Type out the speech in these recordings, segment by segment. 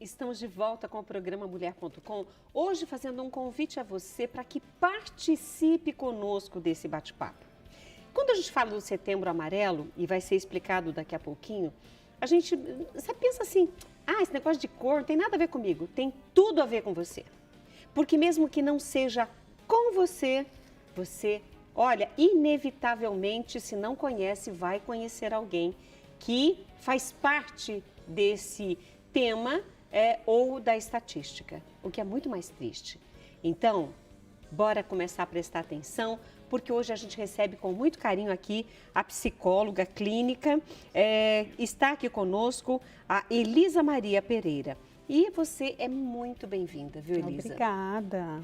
Estamos de volta com o programa Mulher.com, hoje fazendo um convite a você para que participe conosco desse bate-papo. Quando a gente fala do Setembro Amarelo, e vai ser explicado daqui a pouquinho, a gente pensa assim, esse negócio de cor não tem nada a ver comigo, tem tudo a ver com você. Porque mesmo que não seja com você, olha, inevitavelmente, se não conhece, vai conhecer alguém que faz parte desse tema ou da estatística, o que é muito mais triste. Então, bora começar a prestar atenção, porque hoje a gente recebe com muito carinho aqui a psicóloga clínica, está aqui conosco a Elisa Maria Pereira. E você é muito bem-vinda, viu, Elisa?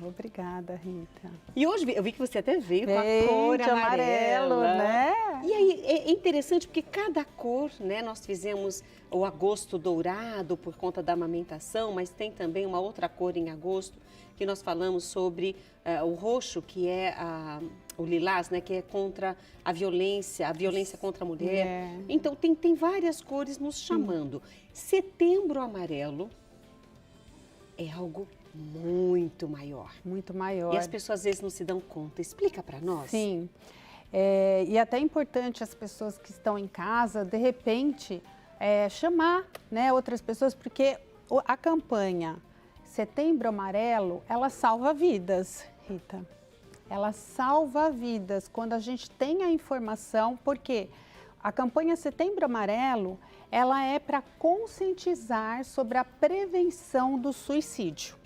Obrigada, Rita. E hoje eu vi que você até veio com a cor amarelo, né? E aí é interessante porque cada cor, né? Nós fizemos o agosto dourado por conta da amamentação, mas tem também uma outra cor em agosto que nós falamos sobre o roxo, que é o lilás, né? Que é contra a violência contra a mulher. Então tem várias cores nos chamando. Setembro Amarelo é algo muito maior. Muito maior. E as pessoas às vezes não se dão conta. Explica para nós. Sim. E até é importante as pessoas que estão em casa, de repente, chamar, né, outras pessoas, porque a campanha Setembro Amarelo, ela salva vidas, Rita. Ela salva vidas quando a gente tem a informação, porque a campanha Setembro Amarelo, ela é para conscientizar sobre a prevenção do suicídio.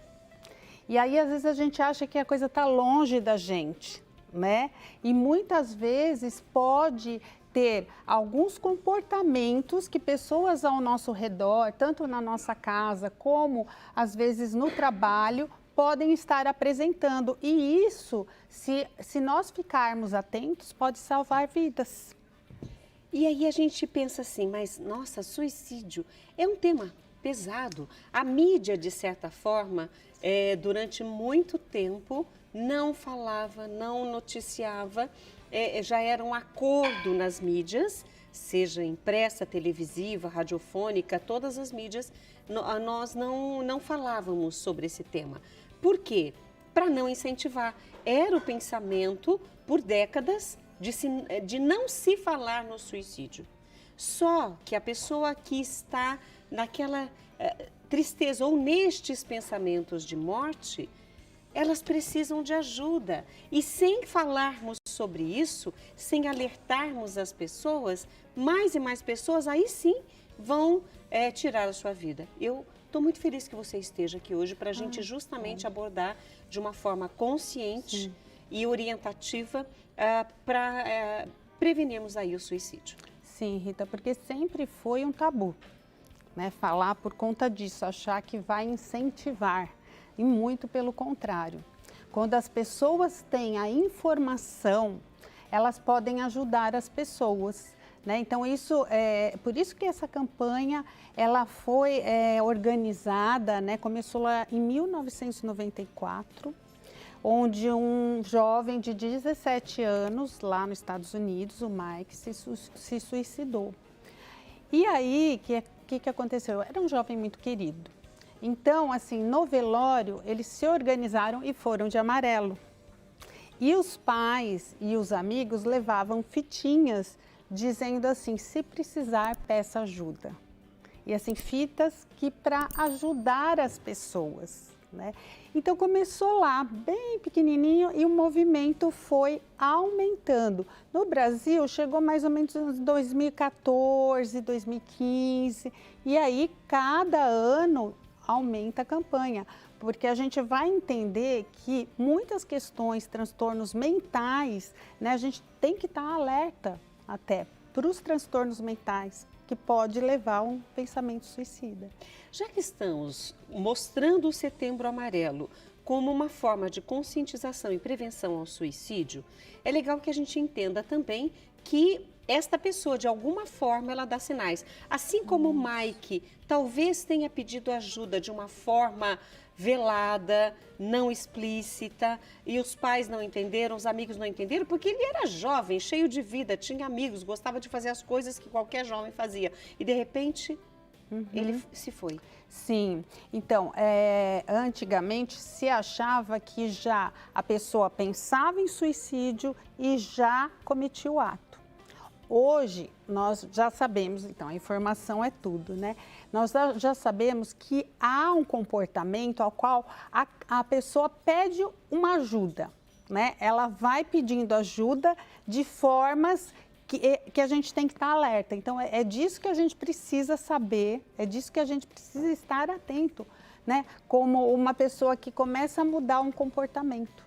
E aí, às vezes, a gente acha que a coisa está longe da gente, né? E muitas vezes pode ter alguns comportamentos que pessoas ao nosso redor, tanto na nossa casa como, às vezes, no trabalho, podem estar apresentando. E isso, se nós ficarmos atentos, pode salvar vidas. E aí a gente pensa assim, mas nossa, suicídio é um tema pesado. A mídia, de certa forma, durante muito tempo não falava, não noticiava, já era um acordo nas mídias, seja impressa, televisiva, radiofônica, todas as mídias, nós não falávamos sobre esse tema. Por quê? Para não incentivar. Era o pensamento, por décadas, de não se falar no suicídio. Só que a pessoa que está naquela tristeza ou nestes pensamentos de morte, elas precisam de ajuda. E sem falarmos sobre isso, sem alertarmos as pessoas, mais e mais pessoas aí sim vão tirar a sua vida. Eu estou muito feliz que você esteja aqui hoje para a gente justamente abordar de uma forma consciente e orientativa para prevenirmos aí o suicídio. Sim, Rita, porque sempre foi um tabu, né? Falar por conta disso, achar que vai incentivar, e muito pelo contrário. Quando as pessoas têm a informação, elas podem ajudar as pessoas, né? Então, por isso que essa campanha, ela foi organizada, né? Começou lá em 1994, onde um jovem de 17 anos, lá nos Estados Unidos, o Mike, se suicidou. E aí, o que aconteceu? Era um jovem muito querido. Então, assim, no velório, eles se organizaram e foram de amarelo. E os pais e os amigos levavam fitinhas dizendo assim, se precisar, peça ajuda. E assim, fitas que para ajudar as pessoas, né? Então começou lá, bem pequenininho, e o movimento foi aumentando. No Brasil, chegou mais ou menos em 2014, 2015, e aí cada ano aumenta a campanha, porque a gente vai entender que muitas questões, transtornos mentais, né, a gente tem que estar alerta até para os transtornos mentais, que pode levar a um pensamento suicida. Já que estamos mostrando o Setembro Amarelo como uma forma de conscientização e prevenção ao suicídio, é legal que a gente entenda também que esta pessoa, de alguma forma, ela dá sinais. Assim como o Mike talvez tenha pedido ajuda de uma forma velada, não explícita, e os pais não entenderam, os amigos não entenderam, porque ele era jovem, cheio de vida, tinha amigos, gostava de fazer as coisas que qualquer jovem fazia. E, de repente, ele se foi. Sim, então, antigamente se achava que já a pessoa pensava em suicídio e já cometia o ato. Hoje, nós já sabemos, então, a informação é tudo, né? Nós já sabemos que há um comportamento ao qual a pessoa pede uma ajuda, né? Ela vai pedindo ajuda de formas que a gente tem que estar alerta. Então, é disso que a gente precisa saber, é disso que a gente precisa estar atento, né? Como uma pessoa que começa a mudar um comportamento.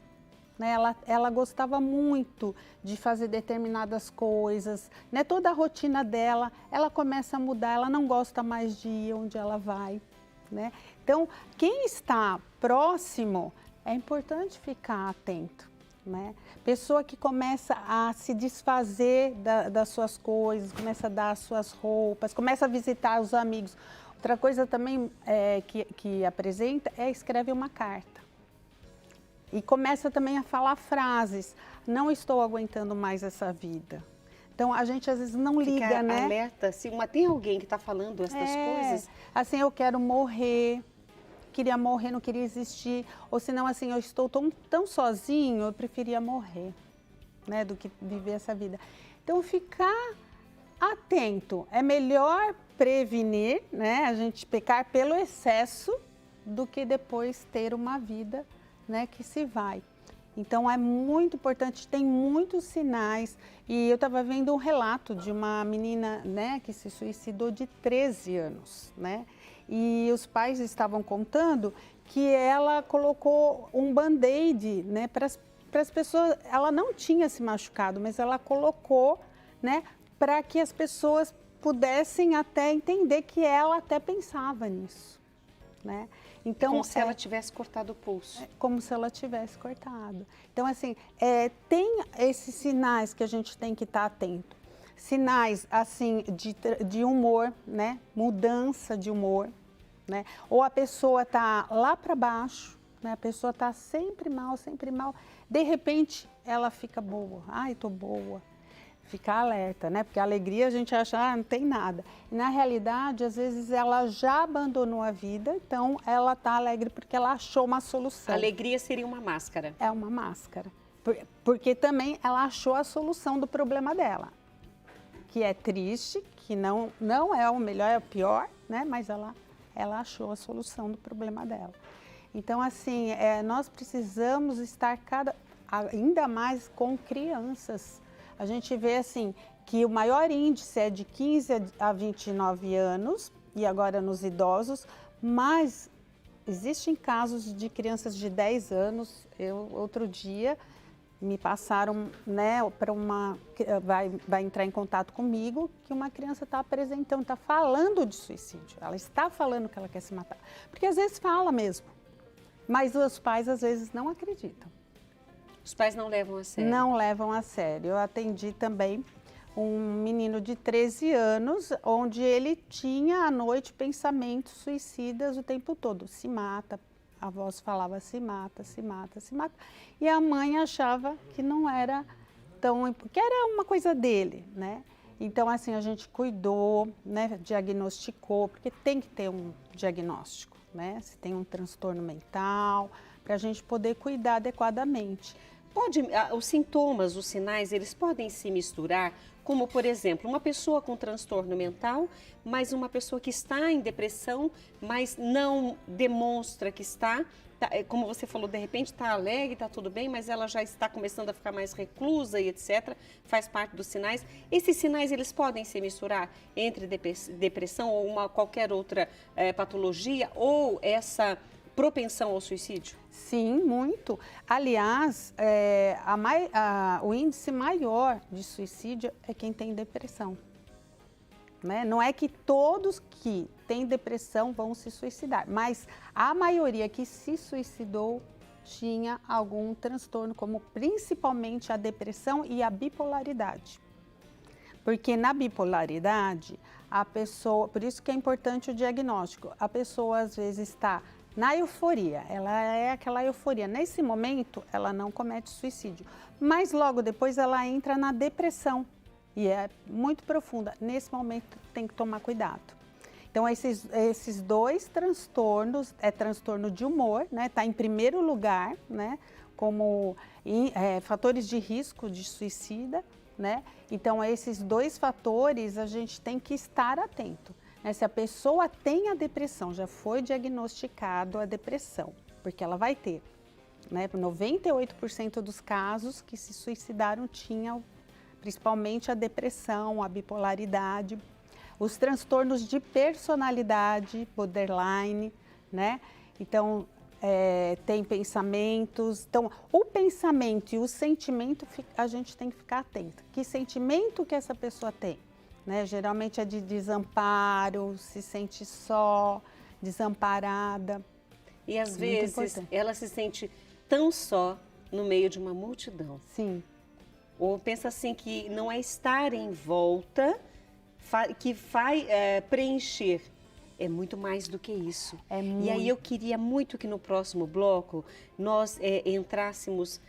Né? Ela gostava muito de fazer determinadas coisas, né? Toda a rotina dela, ela começa a mudar, ela não gosta mais de ir onde ela vai, né? Então, quem está próximo, é importante ficar atento, né? Pessoa que começa a se desfazer das suas coisas, começa a dar as suas roupas, começa a visitar os amigos. Outra coisa também que apresenta escreve uma carta. E começa também a falar frases, não estou aguentando mais essa vida. Então, a gente às vezes não liga, fica né? Alerta, se tem alguém que está falando essas coisas. Assim, eu quero morrer, queria morrer, não queria existir. Ou senão, assim, eu estou tão sozinho, eu preferia morrer, né? Do que viver essa vida. Então, ficar atento. É melhor prevenir, né? A gente pecar pelo excesso do que depois ter uma vida, né, que se vai. Então, é muito importante, tem muitos sinais. E eu estava vendo um relato de uma menina, né, que se suicidou de 13 anos, né? E os pais estavam contando que ela colocou um band-aid, né, para as pessoas. Ela não tinha se machucado, mas ela colocou, né, para que as pessoas pudessem até entender que ela até pensava nisso, né? Então, como se ela tivesse cortado o pulso. Como se ela tivesse cortado. Então, assim, tem esses sinais que a gente tem que estar atento. Sinais, assim, de humor, né? Mudança de humor, né? Ou a pessoa está lá para baixo, né? A pessoa está sempre mal, sempre mal. De repente, ela fica boa. Ai, tô boa. Ficar alerta, né? Porque a alegria a gente acha, não tem nada. E na realidade, às vezes ela já abandonou a vida, então ela está alegre porque ela achou uma solução. A alegria seria uma máscara. É uma máscara. Porque também ela achou a solução do problema dela. Que é triste, que não é o melhor, é o pior, né? Mas ela achou a solução do problema dela. Então, assim, nós precisamos estar ainda mais com crianças. A gente vê, assim, que o maior índice é de 15 a 29 anos, e agora nos idosos, mas existem casos de crianças de 10 anos. Outro dia, me passaram, né, para vai entrar em contato comigo, que uma criança está apresentando, está falando de suicídio. Ela está falando que ela quer se matar. Porque às vezes fala mesmo, mas os pais às vezes não acreditam. Os pais não levam a sério? Não levam a sério. Eu atendi também um menino de 13 anos, onde ele tinha à noite pensamentos suicidas o tempo todo. Se mata, a voz falava se mata, se mata, se mata. E a mãe achava que não era que era uma coisa dele, né? Então, assim, a gente cuidou, né, diagnosticou, porque tem que ter um diagnóstico, né? Se tem um transtorno mental, para a gente poder cuidar adequadamente. Os sintomas, os sinais, eles podem se misturar, como, por exemplo, uma pessoa com transtorno mental, mas uma pessoa que está em depressão, mas não demonstra que está, como você falou, de repente está alegre, está tudo bem, mas ela já está começando a ficar mais reclusa e etc., faz parte dos sinais. Esses sinais, eles podem se misturar entre depressão ou qualquer outra patologia, ou essa propensão ao suicídio? Sim, muito. Aliás, o índice maior de suicídio é quem tem depressão. Né? Não é que todos que têm depressão vão se suicidar, mas a maioria que se suicidou tinha algum transtorno, como principalmente a depressão e a bipolaridade. Porque na bipolaridade, a pessoa, por isso que é importante o diagnóstico, a pessoa às vezes está na euforia, ela é aquela euforia. Nesse momento, ela não comete suicídio, mas logo depois ela entra na depressão e é muito profunda. Nesse momento, tem que tomar cuidado. Então, esses dois transtornos, transtorno de humor, né? Está em primeiro lugar, né? Como fatores de risco de suicida, né? Então, esses dois fatores a gente tem que estar atento, né? Se a pessoa tem a depressão, já foi diagnosticado a depressão, porque ela vai ter, né? 98% dos casos que se suicidaram tinham principalmente a depressão, a bipolaridade, os transtornos de personalidade, borderline, né? Então, tem pensamentos. Então, o pensamento e o sentimento, a gente tem que ficar atento. Que sentimento que essa pessoa tem? Né? Geralmente é de desamparo, se sente só, desamparada. E às vezes ela se sente tão só no meio de uma multidão. Sim. Ou pensa assim que não é estar em volta que vai preencher. É muito mais do que isso. E aí eu queria muito que no próximo bloco nós entrássemos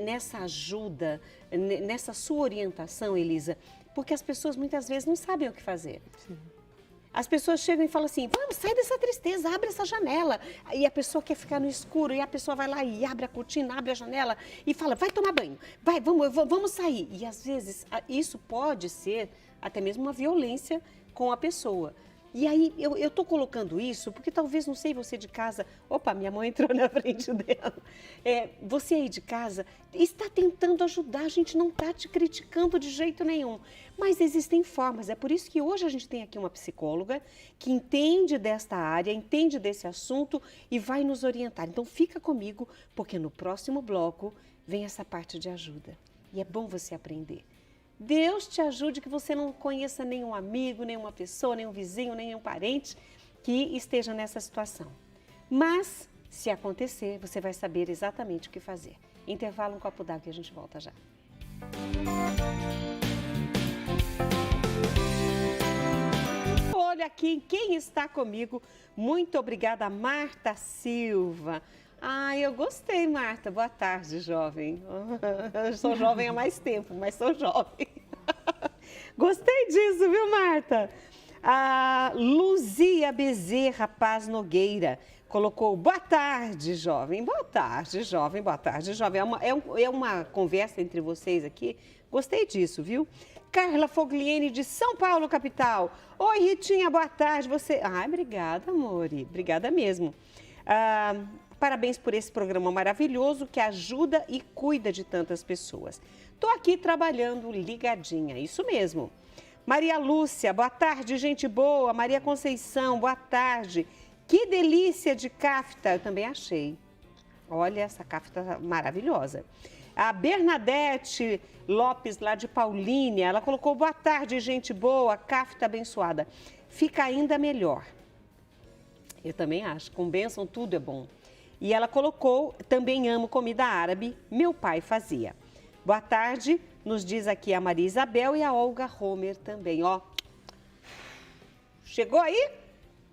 nessa ajuda, nessa sua orientação, Elisa, porque as pessoas muitas vezes não sabem o que fazer. Sim. As pessoas chegam e falam assim, vamos, sai dessa tristeza, abre essa janela. E a pessoa quer ficar no escuro, e a pessoa vai lá e abre a cortina, abre a janela e fala, vai tomar banho, vai, vamos sair. E às vezes isso pode ser até mesmo uma violência com a pessoa. E aí eu estou colocando isso porque talvez, não sei, você de casa, opa, minha mãe entrou na frente dela. Você aí de casa está tentando ajudar, a gente não está te criticando de jeito nenhum. Mas existem formas, é por isso que hoje a gente tem aqui uma psicóloga que entende desta área, entende desse assunto e vai nos orientar. Então fica comigo, porque no próximo bloco vem essa parte de ajuda. E é bom você aprender. Deus te ajude que você não conheça nenhum amigo, nenhuma pessoa, nenhum vizinho, nenhum parente que esteja nessa situação. Mas, se acontecer, você vai saber exatamente o que fazer. Intervalo, um copo d'água e a gente volta já. Olha aqui quem está comigo. Muito obrigada, Marta Silva. Eu gostei, Marta. Boa tarde, jovem. Eu sou jovem há mais tempo, mas sou jovem. Gostei disso, viu, Marta? A Luzia Bezerra Paz Nogueira colocou, boa tarde, jovem. Boa tarde, jovem. Boa tarde, jovem. É uma conversa entre vocês aqui. Gostei disso, viu? Carla Fogliene, de São Paulo, capital. Oi, Ritinha, boa tarde. Você... obrigada, amore. Obrigada mesmo. Parabéns por esse programa maravilhoso que ajuda e cuida de tantas pessoas. Estou aqui trabalhando ligadinha, isso mesmo. Maria Lúcia, boa tarde, gente boa. Maria Conceição, boa tarde. Que delícia de cafta, eu também achei. Olha, essa cafta maravilhosa. A Bernadette Lopes, lá de Paulínia, ela colocou, boa tarde, gente boa, cafta abençoada. Fica ainda melhor. Eu também acho, com bênção tudo é bom. E ela colocou, também amo comida árabe, meu pai fazia. Boa tarde, nos diz aqui a Maria Isabel e a Olga Homer também, ó. Chegou aí?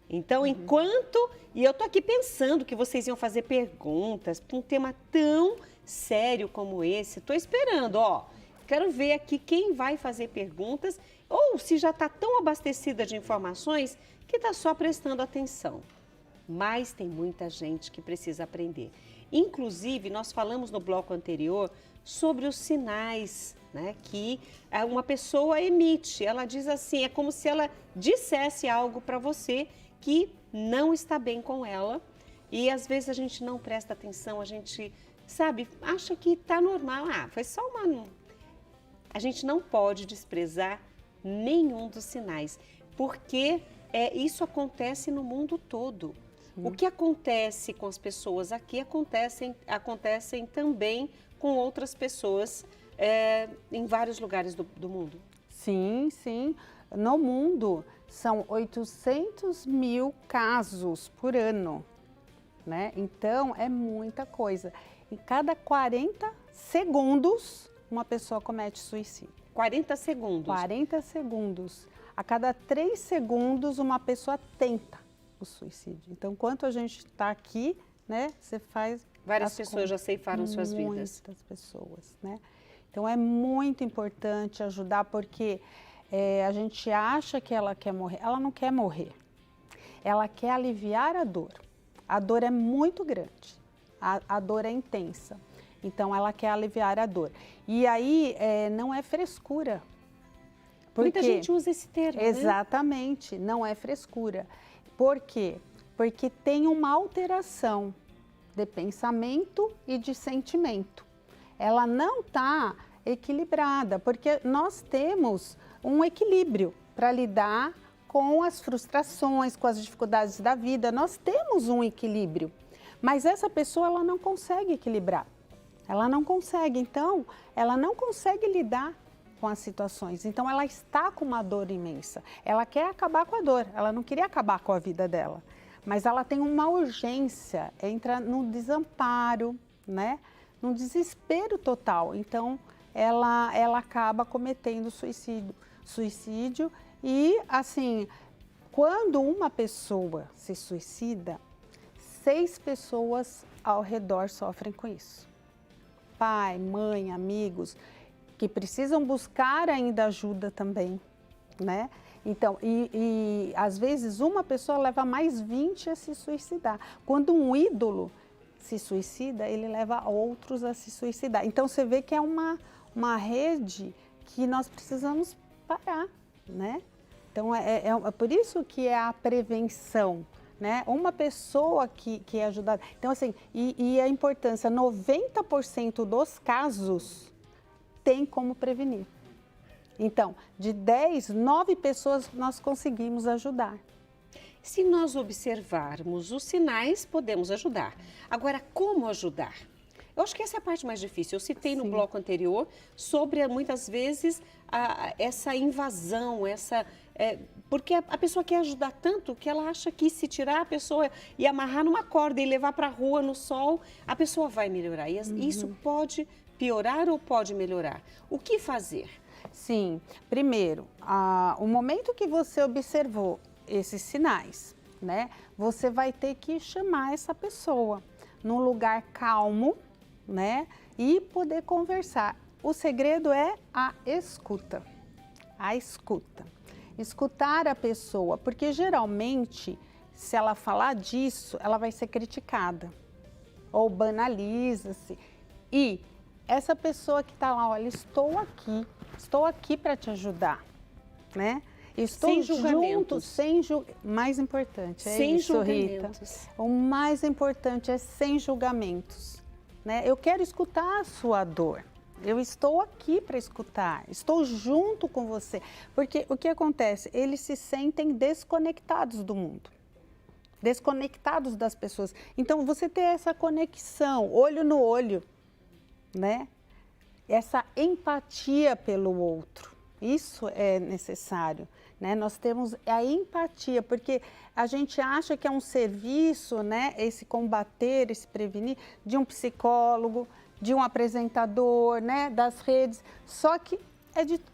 Então, E eu tô aqui pensando que vocês iam fazer perguntas para um tema tão sério como esse. Tô esperando, ó. Quero ver aqui quem vai fazer perguntas ou se já está tão abastecida de informações que está só prestando atenção. Mas tem muita gente que precisa aprender. Inclusive, nós falamos no bloco anterior sobre os sinais, né, que uma pessoa emite. Ela diz assim, é como se ela dissesse algo para você que não está bem com ela. E às vezes a gente não presta atenção, a gente, sabe, acha que está normal. Foi só uma... A gente não pode desprezar nenhum dos sinais, porque isso acontece no mundo todo. O que acontece com as pessoas aqui acontecem também com outras pessoas em vários lugares do mundo. Sim, sim. No mundo são 800 mil casos por ano, né? Então é muita coisa. Em cada 40 segundos uma pessoa comete suicídio. 40 segundos? 40 segundos. A cada 3 segundos uma pessoa tenta o suicídio. Então, enquanto a gente está aqui, né, você faz... Várias pessoas já ceifaram suas vidas. Muitas pessoas, né? Então, é muito importante ajudar, porque a gente acha que ela quer morrer. Ela não quer morrer. ela quer aliviar a dor. A dor é muito grande, a dor é intensa, então ela quer aliviar a dor. E aí não é frescura. Muita gente usa esse termo, né? Exatamente, não é frescura. Por quê? Porque tem uma alteração de pensamento e de sentimento. Ela não está equilibrada, porque nós temos um equilíbrio para lidar com as frustrações, com as dificuldades da vida. Nós temos um equilíbrio, mas essa pessoa ela não consegue equilibrar. Ela não consegue, então, ela não consegue lidar com as situações. Então, ela está com uma dor imensa. Ela quer acabar com a dor, ela não queria acabar com a vida dela. Mas ela tem uma urgência, entra no desamparo, né? Num desespero total. Então, ela acaba cometendo suicídio. E, assim, quando uma pessoa se suicida, 6 pessoas ao redor sofrem com isso. Pai, mãe, amigos, que precisam buscar ainda ajuda também, né? Então, às vezes uma pessoa leva mais 20 a se suicidar. Quando um ídolo se suicida, ele leva outros a se suicidar. Então, você vê que é uma rede que nós precisamos parar, né? Então, é por isso que é a prevenção, né? Uma pessoa que é ajudada. Então, assim, e a importância, 90% dos casos tem como prevenir. Então, de 10, 9 pessoas nós conseguimos ajudar. Se nós observarmos os sinais, podemos ajudar. Agora, como ajudar? Eu acho que essa é a parte mais difícil. Eu citei no bloco anterior sobre, muitas vezes, essa invasão, porque a pessoa quer ajudar tanto que ela acha que se tirar a pessoa e amarrar numa corda e levar para a rua no sol, a pessoa vai melhorar. E isso pode piorar ou pode melhorar? O que fazer? Sim, primeiro, o momento que você observou esses sinais, né? Você vai ter que chamar essa pessoa num lugar calmo, né? E poder conversar. O segredo é a escuta. A escuta. Escutar a pessoa, porque geralmente, se ela falar disso, ela vai ser criticada. Ou banaliza-se. E essa pessoa que está lá, olha, estou aqui para te ajudar, né? Estou sem julgamentos. Mais importante é sem isso, julgamentos. Rita. O mais importante é sem julgamentos, né? Eu quero escutar a sua dor. Eu estou aqui para escutar, estou junto com você. Porque o que acontece? Eles se sentem desconectados do mundo, desconectados das pessoas. Então, você ter essa conexão, olho no olho, né? Essa empatia pelo outro, isso é necessário, né? Nós temos a empatia, porque a gente acha que é um serviço, né? Esse combater, esse prevenir, de um psicólogo, de um apresentador, né? Das redes, só que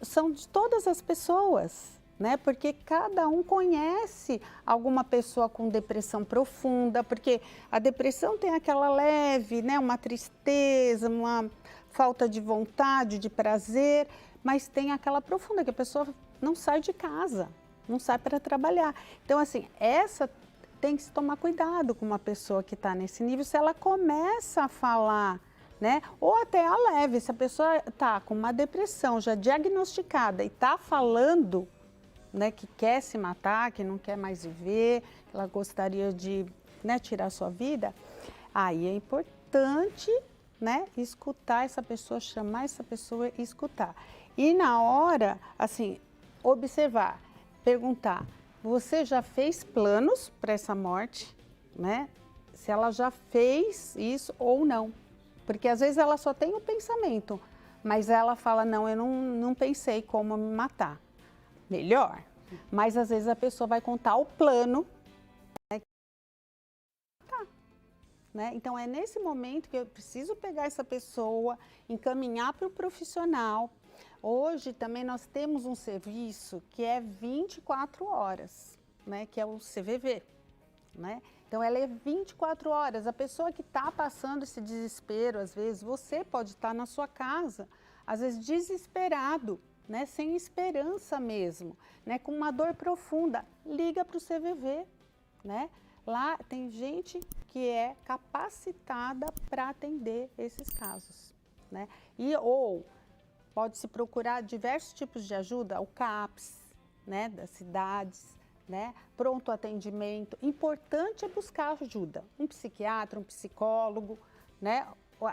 são de todas as pessoas, né? Porque cada um conhece alguma pessoa com depressão profunda, porque a depressão tem aquela leve, né? Uma tristeza, uma falta de vontade, de prazer, mas tem aquela profunda que a pessoa não sai de casa, não sai para trabalhar. Então, assim, essa tem que se tomar cuidado com uma pessoa que está nesse nível, se ela começa a falar, né? Ou até a leve, se a pessoa está com uma depressão já diagnosticada e está falando, né, que quer se matar, que não quer mais viver, que ela gostaria de, né, tirar sua vida, aí é importante, né, escutar essa pessoa, chamar essa pessoa e escutar. E na hora, assim, observar, perguntar, você já fez planos para essa morte, né? Se ela já fez isso ou não. Porque às vezes ela só tem o pensamento, mas ela fala, não, eu não pensei como me matar. Melhor. Mas às vezes a pessoa vai contar o plano, né? Então, é nesse momento que eu preciso pegar essa pessoa, encaminhar para o profissional. Hoje também nós temos um serviço que é 24 horas, né? Que é o CVV, né? Então, ela é 24 horas. A pessoa que está passando esse desespero, às vezes, você pode estar na sua casa, às vezes desesperado, né? Sem esperança mesmo, né? Com uma dor profunda, liga para o CVV. né? Lá tem gente que é capacitada para atender esses casos, né? Ou pode-se procurar diversos tipos de ajuda, o CAPS, né, das cidades, né? Pronto atendimento. Importante é buscar ajuda. Um psiquiatra, um psicólogo, né?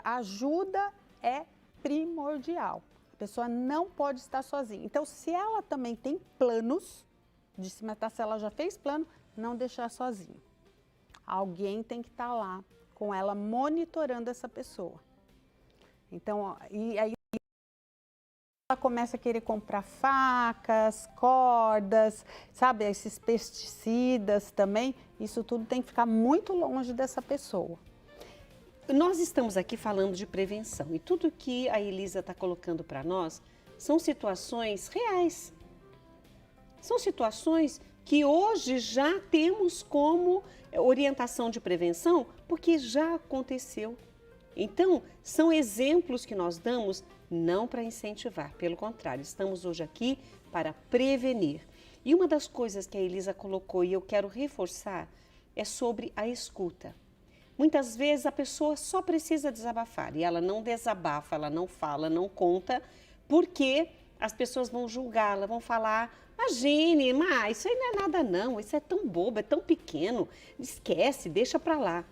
A ajuda é primordial. A pessoa não pode estar sozinha. Então, se ela também tem planos de se matar, se ela já fez plano, não deixar sozinha. Alguém tem que estar lá com ela monitorando essa pessoa. Então, e aí ela começa a querer comprar facas, cordas, sabe, esses pesticidas também. Isso tudo tem que ficar muito longe dessa pessoa. Nós estamos aqui falando de prevenção e tudo que a Elisa está colocando para nós são situações reais. São situações que hoje já temos como orientação de prevenção, porque já aconteceu. Então, são exemplos que nós damos não para incentivar, pelo contrário, estamos hoje aqui para prevenir. E uma das coisas que a Elisa colocou e eu quero reforçar é sobre a escuta. Muitas vezes a pessoa só precisa desabafar e ela não desabafa, ela não fala, não conta, porque as pessoas vão julgá-la, vão falar: imagine, mas isso aí não é nada não, isso é tão bobo, é tão pequeno, esquece, deixa para lá.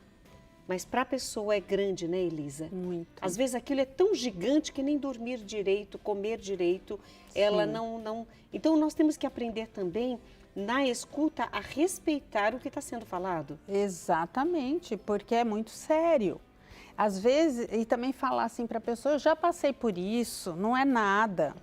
Mas para a pessoa é grande, né, Elisa? Muito. Às vezes aquilo é tão gigante que nem dormir direito, comer direito, ela não... Então nós temos que aprender também, na escuta, a respeitar o que está sendo falado. Exatamente, porque é muito sério. Às vezes, e também falar assim para a pessoa: eu já passei por isso, não é nada.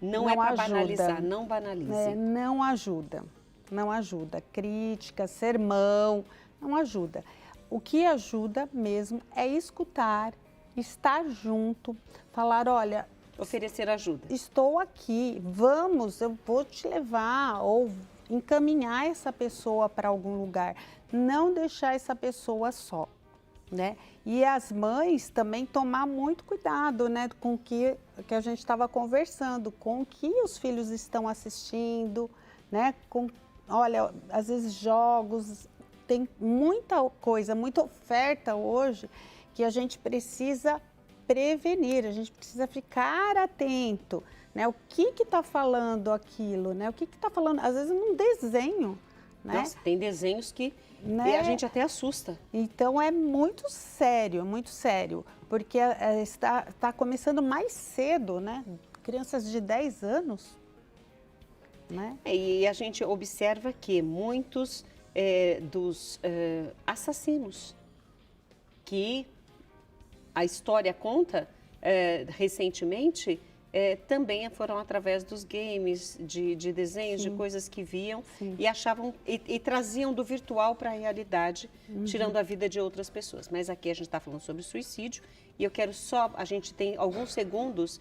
Não é para banalizar, não banalize. Não ajuda, não ajuda. Crítica, sermão, não ajuda. O que ajuda mesmo é escutar, estar junto, falar: olha, oferecer ajuda. Estou aqui, vamos, eu vou te levar, ou encaminhar essa pessoa para algum lugar. Não deixar essa pessoa só, né? E as mães também tomar muito cuidado, né, com o que a gente estava conversando, com o que os filhos estão assistindo, né? Olha, às vezes jogos, tem muita coisa, muita oferta hoje que a gente precisa prevenir, a gente precisa ficar atento, né? O que está falando aquilo, né? O que está falando, às vezes, num desenho, né? Nossa, tem desenhos que a gente até assusta. Então, é muito sério, porque está começando mais cedo, né? Crianças de 10 anos, né? E a gente observa que muitos dos assassinos que a história conta recentemente também foram através dos games, de desenhos, de coisas que viam e achavam e traziam do virtual para a realidade, tirando a vida de outras pessoas. Mas aqui a gente está falando sobre suicídio e eu quero só, a gente tem alguns segundos,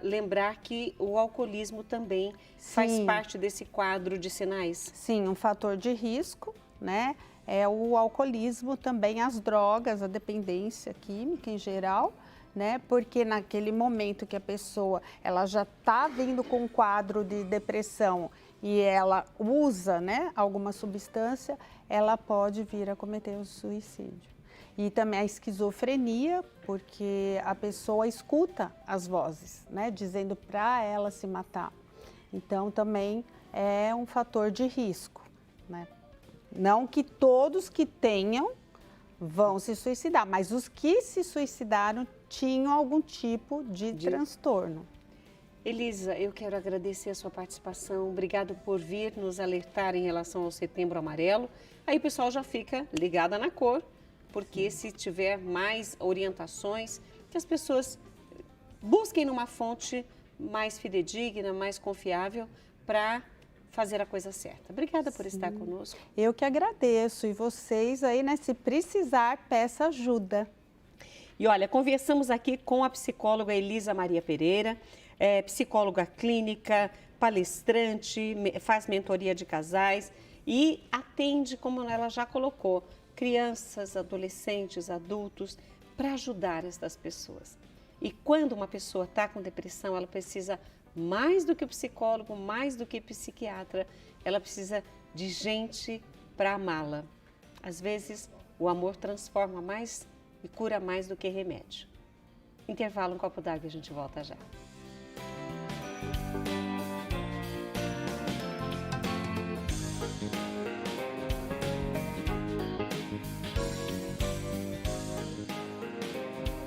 lembrar que o alcoolismo também faz parte desse quadro de sinais. Sim, um fator de risco, né? É o alcoolismo também, as drogas, a dependência química em geral, né? Porque naquele momento que a pessoa ela já está vindo com um quadro de depressão e ela usa, né, alguma substância, ela pode vir a cometer o suicídio. E também a esquizofrenia, porque a pessoa escuta as vozes, né, dizendo para ela se matar. Então também é um fator de risco, né? Não que todos que tenham vão se suicidar, mas os que se suicidaram tinham algum tipo de transtorno. Elisa, eu quero agradecer a sua participação. Obrigado por vir nos alertar em relação ao Setembro Amarelo. Aí o pessoal já fica ligada na cor, porque se tiver mais orientações, que as pessoas busquem numa fonte mais fidedigna, mais confiável para fazer a coisa certa. Obrigada por estar conosco. Eu que agradeço. E vocês aí, né, se precisar, peça ajuda. E olha, conversamos aqui com a psicóloga Elisa Maria Pereira, psicóloga clínica, palestrante, faz mentoria de casais e atende, como ela já colocou, crianças, adolescentes, adultos, para ajudar essas pessoas. E quando uma pessoa está com depressão, ela precisa mais do que o psicólogo, mais do que o psiquiatra, ela precisa de gente para amá-la. Às vezes, o amor transforma mais e cura mais do que remédio. Intervalo, um copo d'água e a gente volta já.